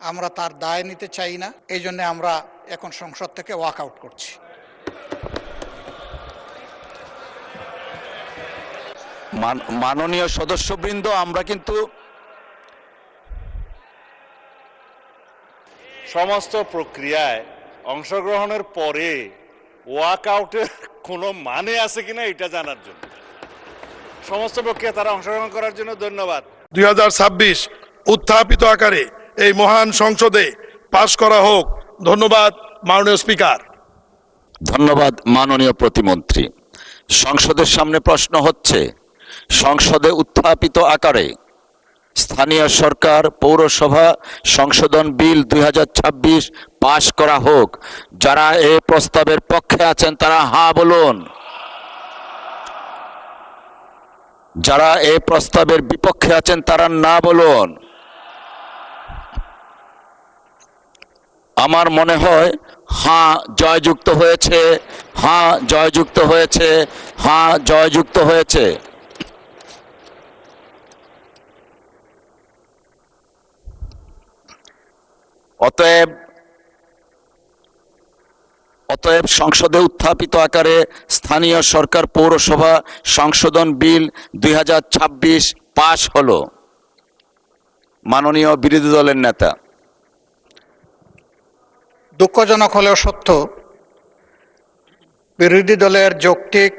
আমরা তার দায় নিতে চাই না, এই জন্য আমরা এখন সংসদ থেকে ওয়াক আউট করছি। মাননীয় সদস্যবৃন্দ, আমরা কিন্তু সমস্ত প্রক্রিয়ায় অংশগ্রহণের পরে ওয়াক আউটের কোনো মানে আছে কিনা এটা জানার জন্য, সমস্ত প্রক্রিয়া তারা অংশগ্রহণ করার জন্য ধন্যবাদ। 2026 উত্থাপিত আকারে এই মহান সংসদে পাশ করা হোক। ধন্যবাদ মাননীয় স্পিকার। ধন্যবাদ মাননীয় প্রতিমন্ত্রী। সংসদের সামনে প্রশ্ন হচ্ছে, সংসদে উত্থাপিত আকারে স্থানীয় সরকার পৌরসভা সংশোধন বিল 2026 পাশ করা হোক। যারা এই প্রস্তাবের পক্ষে আছেন তারা হ্যাঁ বলুন, যারা এই প্রস্তাবের বিপক্ষে আছেন তারা না বলুন। আমার মনে হয় হ্যাঁ জয়যুক্ত হয়েছে, হ্যাঁ জয়যুক্ত হয়েছে, হ্যাঁ জয়যুক্ত হয়েছে। অতএব সংসদে উত্থাপিত আকারে স্থানীয় সরকার পৌরসভা সংশোধন বিল 2026 পাশ হলো। মাননীয় বিরোধী দলের নেতা। দুঃখজনক হলেও সত্য, বিরোধী দলের যৌক্তিক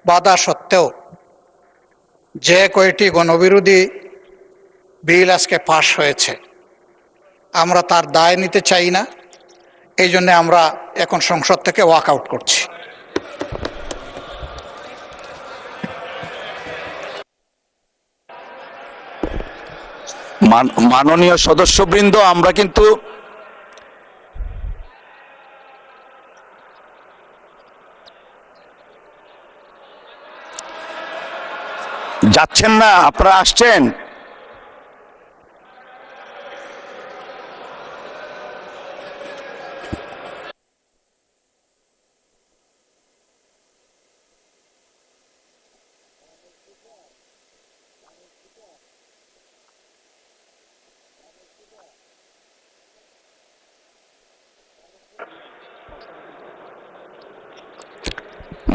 বাধা সত্ত্বেও যে কয়টি গণবিরোধী বিল আজকে পাশ হয়েছে, আমরা তার দায় নিতে চাই না, এই জন্য আমরা এখন সংসদ থেকে ওয়াক আউট করছি। মাননীয় সদস্যবৃন্দ, আমরা কিন্তু যাচ্ছেন না, আপনারা আসছেন।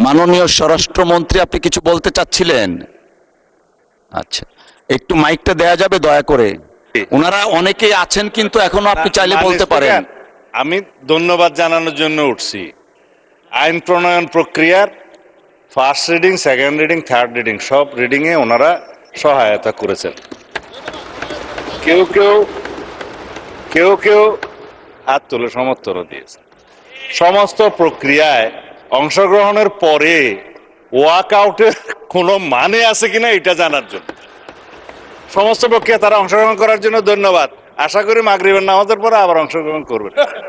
মাননীয় স্বরাষ্ট্রমন্ত্রী, আপনি কিছু বলতে চাচ্ছিলেন? আচ্ছা, একটু মাইকটা দেয়া যাবে দয়া করে? ওনারা অনেকেই আছেন কিন্তু এখনো আপনি চাইলে বলতে পারেন। আমি ধন্যবাদ জানানোর জন্য উঠছি। আইন প্রণয়ন প্রক্রিয়ার first reading, second reading, third reading সব রিডিং এ ওনারা সহায়তা করেছেন। কেউ কেউ হাত তুলে সমর্থনও দিয়েছে। সমস্ত প্রক্রিয়ায় অংশগ্রহণের পরে ওয়াক আউটের কোনো মানে আছে কিনা এটা জানার জন্য, সমস্ত প্রক্রিয়া তারা অংশগ্রহণ করার জন্য ধন্যবাদ। আশা করি মাগরিবের নামাজের পরে আবার অংশগ্রহণ করবেন।